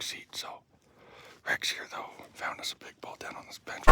dog seat. So Rex here though found us a big bull down on this bench.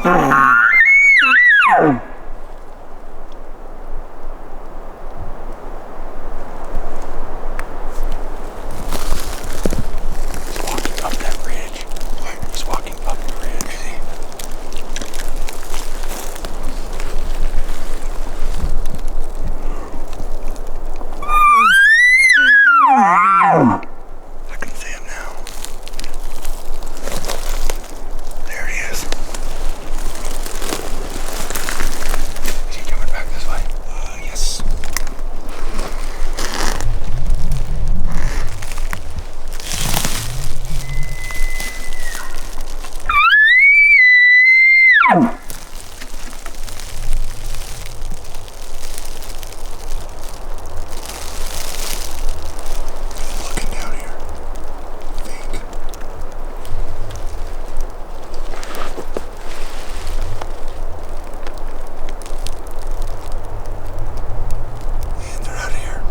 Up that ridge. He's walking up the ridge. I can see him now. There he is. Is he coming back this way? Yes. Looking down here. I think. And they're out of here.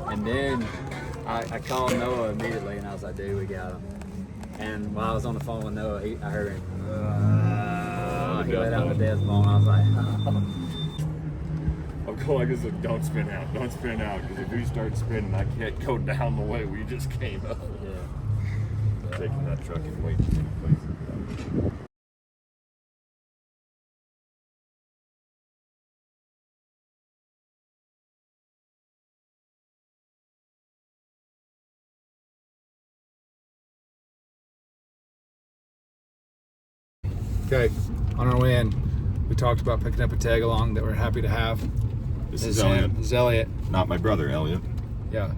And then I called Noah immediately and I was like, dude, we got him. And while I was on the phone with Noah, I heard him. He let out the death bone. I was like, I'm going like this, don't spin out, because if we start spinning, I can't go down the way we just came up. yeah. Taking that truck in way too many places. Okay, on our way in, we talked about picking up a tag along that we're happy to have. This is Elliot. This is Elliot. Not my brother, Elliot. Yeah,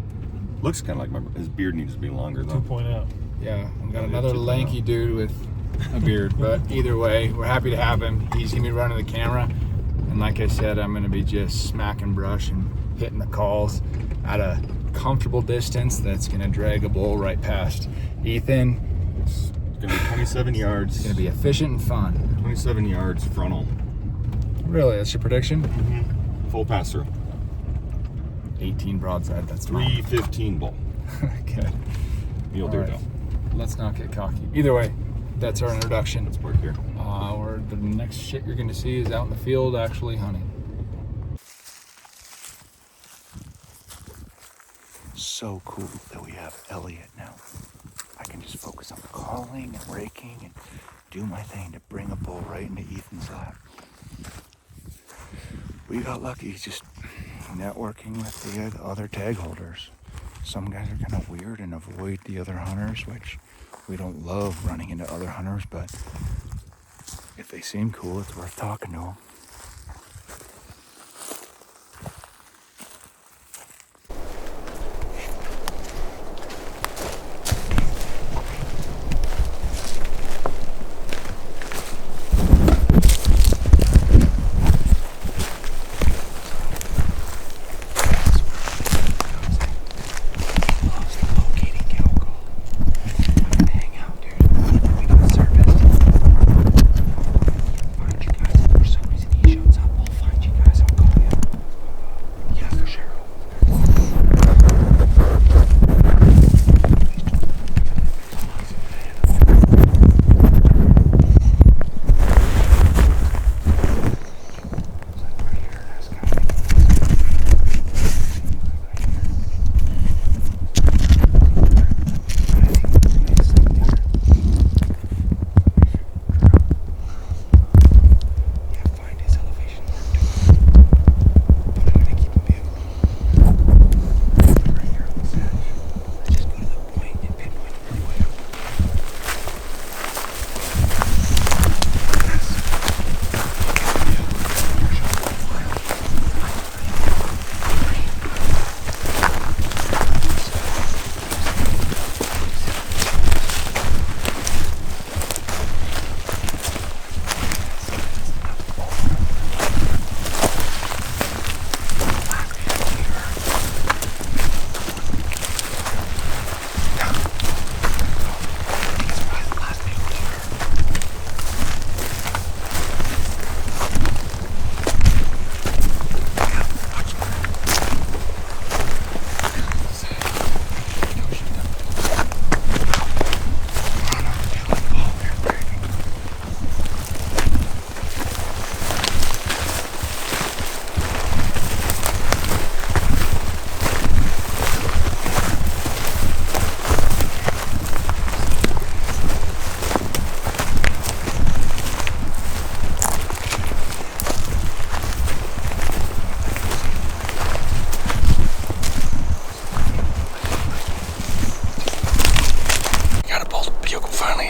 Looks kind of like my his beard needs to be longer though. 2.0. yeah. We got Elliot another 2.0. lanky dude with a beard, but either way, we're happy to have him. He's gonna be running the camera, and like I said, I'm gonna be just smacking brush and hitting the calls at a comfortable distance that's gonna drag a bull right past Ethan. It's gonna be 27 yards. It's gonna be efficient and fun. 27 yards frontal. Really, that's your prediction? Full pass through. 18 broadside. That's mine. 315 bull. Okay. You'll All do right. it Let's not get cocky. Either way, that's our introduction. Let's park here. Or the next shit you're going to see is out in the field actually hunting. So cool that we have Elliot now. I can just focus on calling and raking and do my thing to bring a bull right into Ethan's lap. We got lucky just networking with the other tag holders. Some guys are kind of weird and avoid the other hunters, which we don't love running into other hunters, but if they seem cool, it's worth talking to them.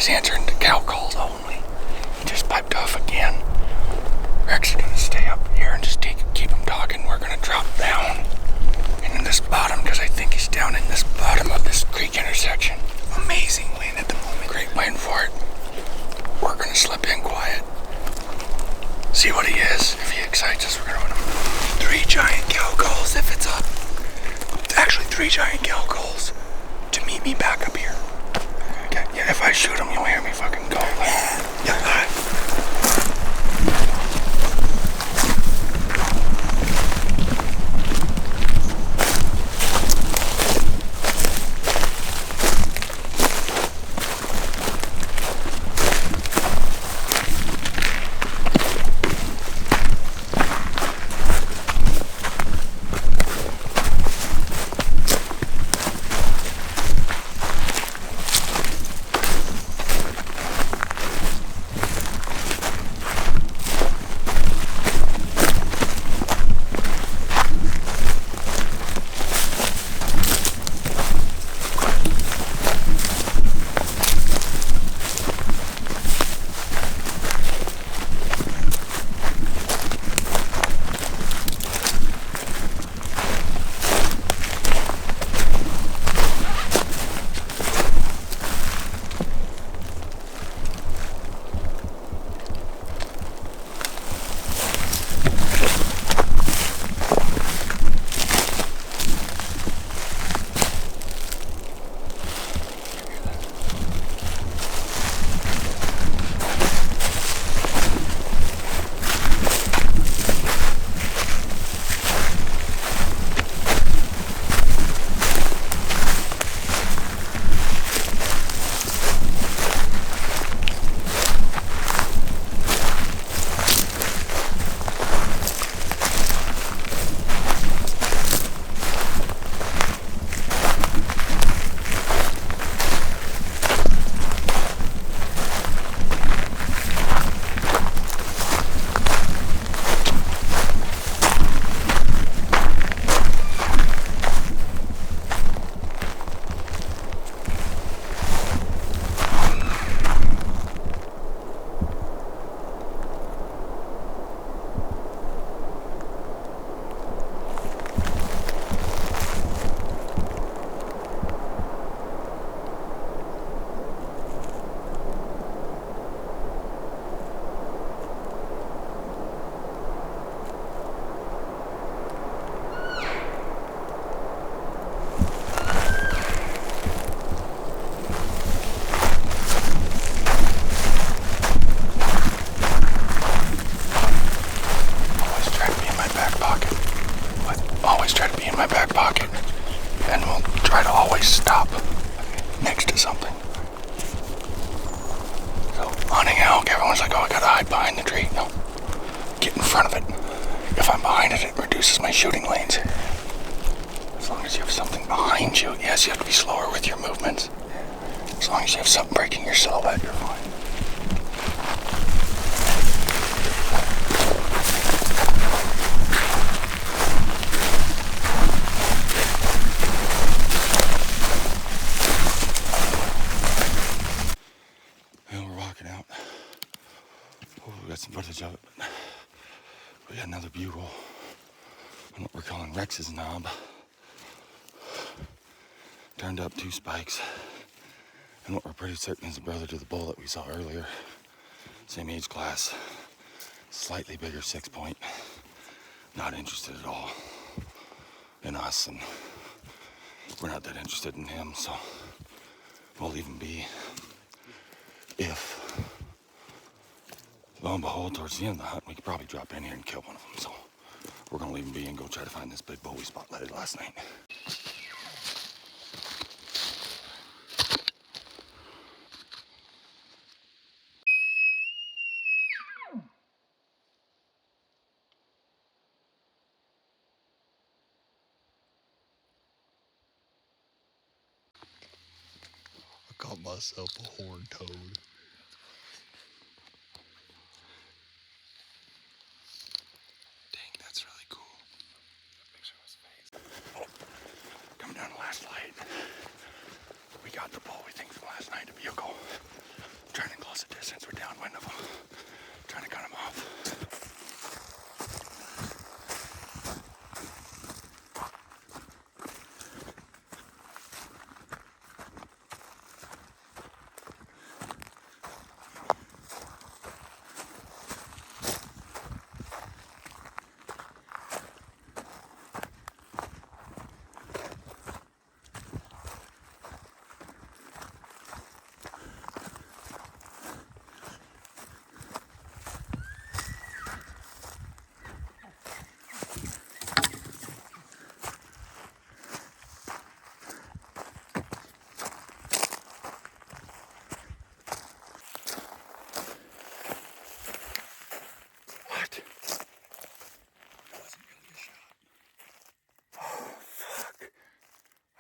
He's answering the cow calls only. He just piped off again. Rex is gonna stay up here and just keep him talking. We're gonna drop down into this bottom because I think he's down in this bottom of this creek intersection. Amazing wind at the moment. Great wind for it. We're gonna slip in quiet. See what he is. If he excites us, we're gonna run him. 3 giant cow calls if it's up. Actually 3 giant cow calls to meet me back up here. Okay. Yeah, if I shoot him, you'll hear me fucking go. Yeah. All right. Shooting lanes. As long as you have something behind you, yes, you have to be slower with your movements. As long as you have something breaking your silhouette, you're fine. Well, we're walking out. Oh, we got some footage of it, but we got another bugle. And what we're calling Rex's knob. Turned up 2 spikes. And what we're pretty certain is the brother to the bull that we saw earlier. Same age class. Slightly bigger 6-point. Not interested at all in us, and we're not that interested in him, so we'll leave him be. If, lo and behold, towards the end of the hunt, we could probably drop in here and kill one of them, so we're gonna leave him be and go try to find this big bull we spotlighted last night. I caught myself a horned toad. Dang, that's really cool. Coming down the last light. We got the bull we think from last night, a bugle. trying to close the distance. We're downwind of them. Trying to cut them off.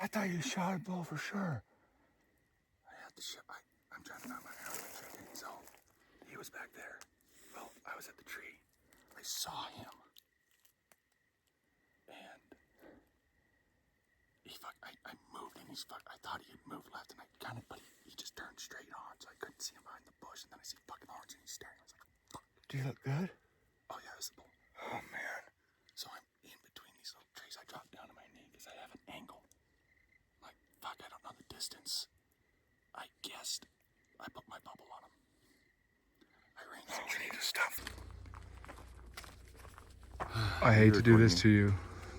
I thought you shot a bull for sure. I had the shot. I'm trying to knock my arrow to make sure I didn't. So he was back there. Well, I was at the tree. I saw him. And I moved and I thought he had moved left and I kind of, but he just turned straight on. So I couldn't see him behind the bush. And then I see fucking horns and he's staring. I was like, fuck. Do you look good? Oh yeah, it was the bull. Oh man. So I'm in between these little trees. I dropped down to my knee because I have an angle. Fuck, I don't know the distance. I guessed. I put my bubble on him. I ran some trees stuff. I hate to do this to you,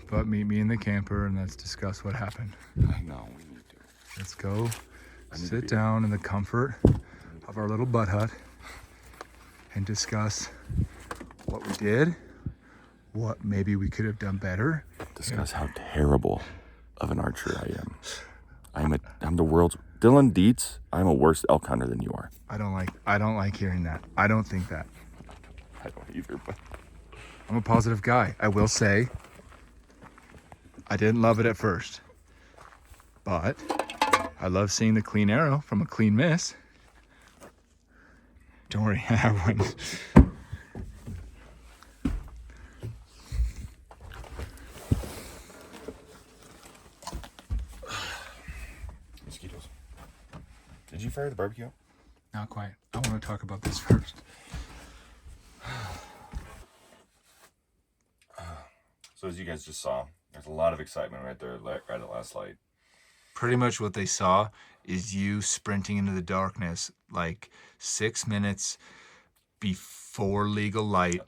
but meet me in the camper and let's discuss what happened. I know, we need to. Let's go sit down in the comfort of our little butt hut and discuss what we did, what maybe we could have done better. Discuss how terrible of an archer I am. I'm the world's Dylan Dietz. I'm a worse elk hunter than you are. I don't like hearing that. I don't think that. I don't either, but I'm a positive guy. I will say I didn't love it at first, but I love seeing the clean arrow from a clean miss. Don't worry, I have one. mosquitoes. Did you fire the barbecue? Not quite. I want to talk about this first. So as you guys just saw, there's a lot of excitement right there, right at last light. Pretty much what they saw is you sprinting into the darkness like 6 minutes before legal light.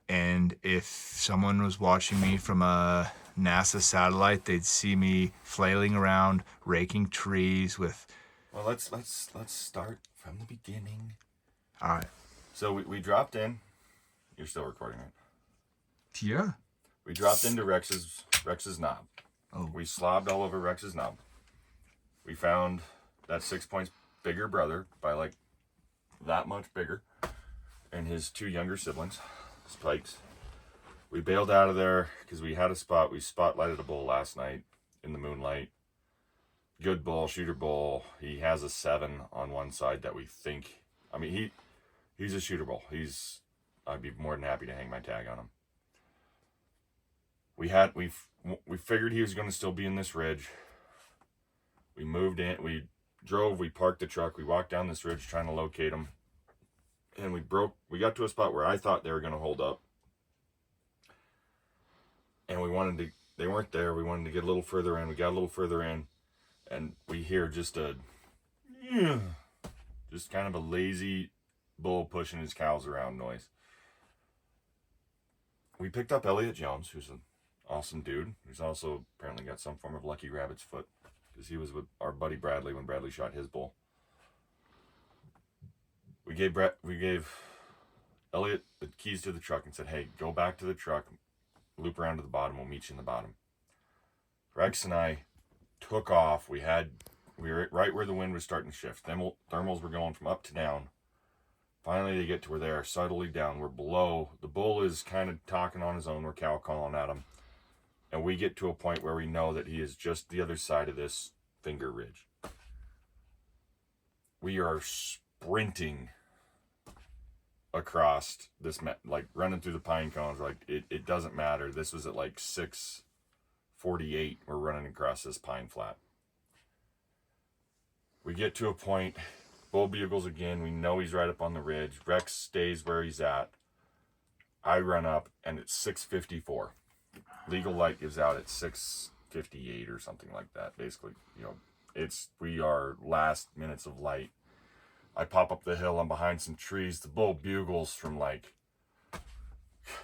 And if someone was watching me from a NASA satellite, they'd see me flailing around, raking trees with... Well, let's start from the beginning. All right. So we dropped in. You're still recording, right? Yeah. We dropped into Rex's knob. Oh. We slobbed all over Rex's knob. We found that 6 points bigger brother by like that much bigger, and his 2 younger siblings, Spikes. We bailed out of there because we had a spot. We spotlighted a bull last night in the moonlight. Good bull, shooter bull. He has a 7 on one side that we think. I mean, he's a shooter bull. I'd be more than happy to hang my tag on him. We figured he was going to still be in this ridge. We moved in. We drove. We parked the truck. We walked down this ridge trying to locate him. And we got to a spot where I thought they were going to hold up. And they weren't there. We wanted to get a little further in. We got a little further in. And we hear just kind of a lazy bull pushing his cows around noise. We picked up Elliot Jones, who's an awesome dude, who's also apparently got some form of lucky rabbit's foot, because he was with our buddy Bradley when Bradley shot his bull. We gave Elliot the keys to the truck and said, "Hey, go back to the truck, loop around to the bottom. We'll meet you in the bottom." Rex and I took off. We were right where the wind was starting to shift. Thermals were going from up to down. Finally, they get to where they are subtly down. We're below. The bull is kind of talking on his own. We're cow calling at him. And we get to a point where we know that he is just the other side of this finger ridge. We are sprinting across this, like running through the pine cones. Like it doesn't matter. This was at like 6:48. We're running across this pine flat. We get to a point Bull bugles again. We know he's right up on the ridge. Rex stays where he's at. I run up, and it's 6:54. Legal light gives out at 6:58 or something like that. Basically, you know, we are last minutes of light. I pop up the hill. I'm behind some trees. The bull bugles from like,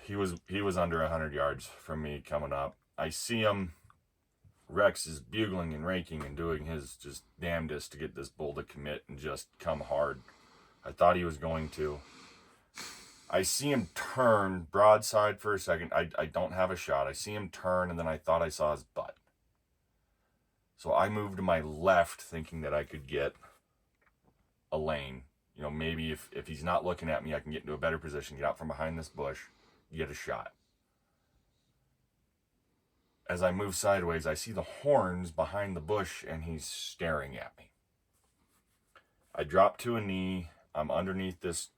he was under 100 yards from me coming up. I see him. Rex is bugling and raking and doing his just damnedest to get this bull to commit and just come hard. I thought he was going to. I see him turn broadside for a second. I don't have a shot. I see him turn, and then I thought I saw his butt. So I moved to my left thinking that I could get a lane. You know, maybe if he's not looking at me, I can get into a better position, get out from behind this bush, get a shot. As I move sideways, I see the horns behind the bush, and he's staring at me. I drop to a knee. I'm underneath this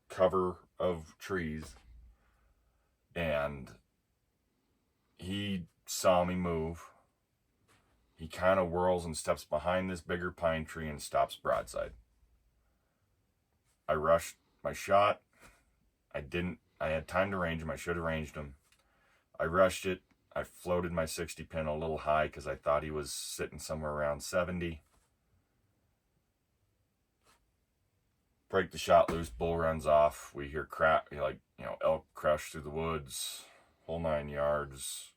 cover of trees, and he saw me move. He kind of whirls and steps behind this bigger pine tree and stops broadside. I rushed my shot. I had time to range him. I should have ranged him. I rushed it. I floated my 60 pin a little high because I thought he was sitting somewhere around 70. Break the shot loose, bull runs off. We hear crap, like, you know, elk crush through the woods, whole 9 yards.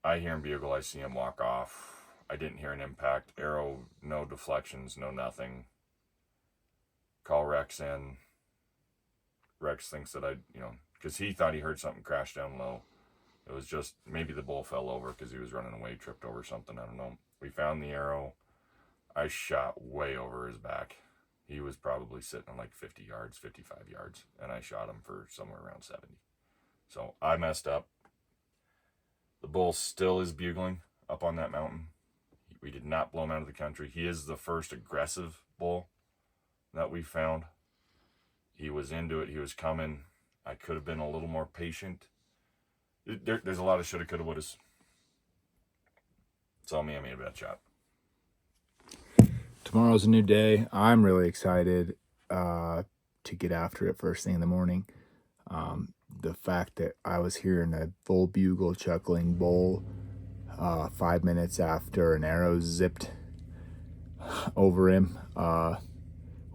I hear him bugle, I see him walk off. I didn't hear an impact. Arrow, no deflections, no nothing. Call Rex in. Rex thinks that because he thought he heard something crash down low. It was just, maybe the bull fell over because he was running away, tripped over something, I don't know. We found the arrow. I shot way over his back. He was probably sitting on like 50 yards, 55 yards, and I shot him for somewhere around 70. So I messed up. The bull still is bugling up on that mountain. We did not blow him out of the country. He is the first aggressive bull that we found. He was into it. He was coming. I could have been a little more patient. There's a lot of shoulda, coulda, wouldas. It's all me. I made a bad shot. Tomorrow's a new day. I'm really excited to get after it first thing in the morning. The fact that I was hearing a bull bugle chuckling bull 5 minutes after an arrow zipped over him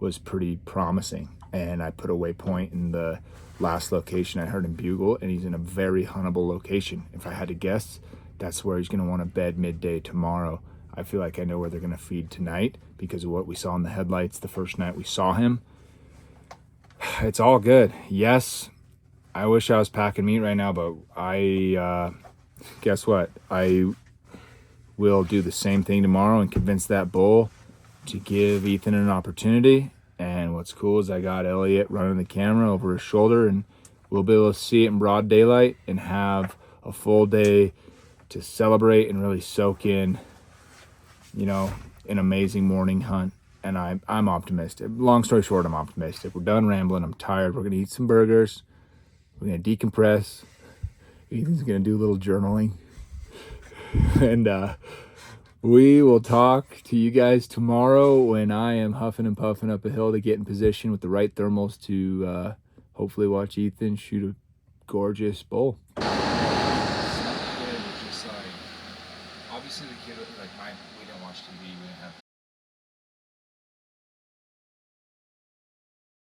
was pretty promising. And I put a waypoint in the last location I heard him bugle, and he's in a very huntable location. If I had to guess, that's where he's going to want to bed midday tomorrow. I feel like I know where they're going to feed tonight because of what we saw in the headlights the first night we saw him. It's all good. Yes, I wish I was packing meat right now, but guess what? I will do the same thing tomorrow and convince that bull to give Ethan an opportunity. And what's cool is I got Elliot running the camera over his shoulder, and we'll be able to see it in broad daylight and have a full day to celebrate and really soak in, you know, an amazing morning hunt. And I'm optimistic. Long story short, I'm optimistic. We're done rambling. I'm tired. We're going to eat some burgers. We're going to decompress. Ethan's going to do a little journaling. And we will talk to you guys tomorrow when I am huffing and puffing up a hill to get in position with the right thermals to hopefully watch Ethan shoot a gorgeous bull. Obviously the kid, we didn't watch TV, we didn't have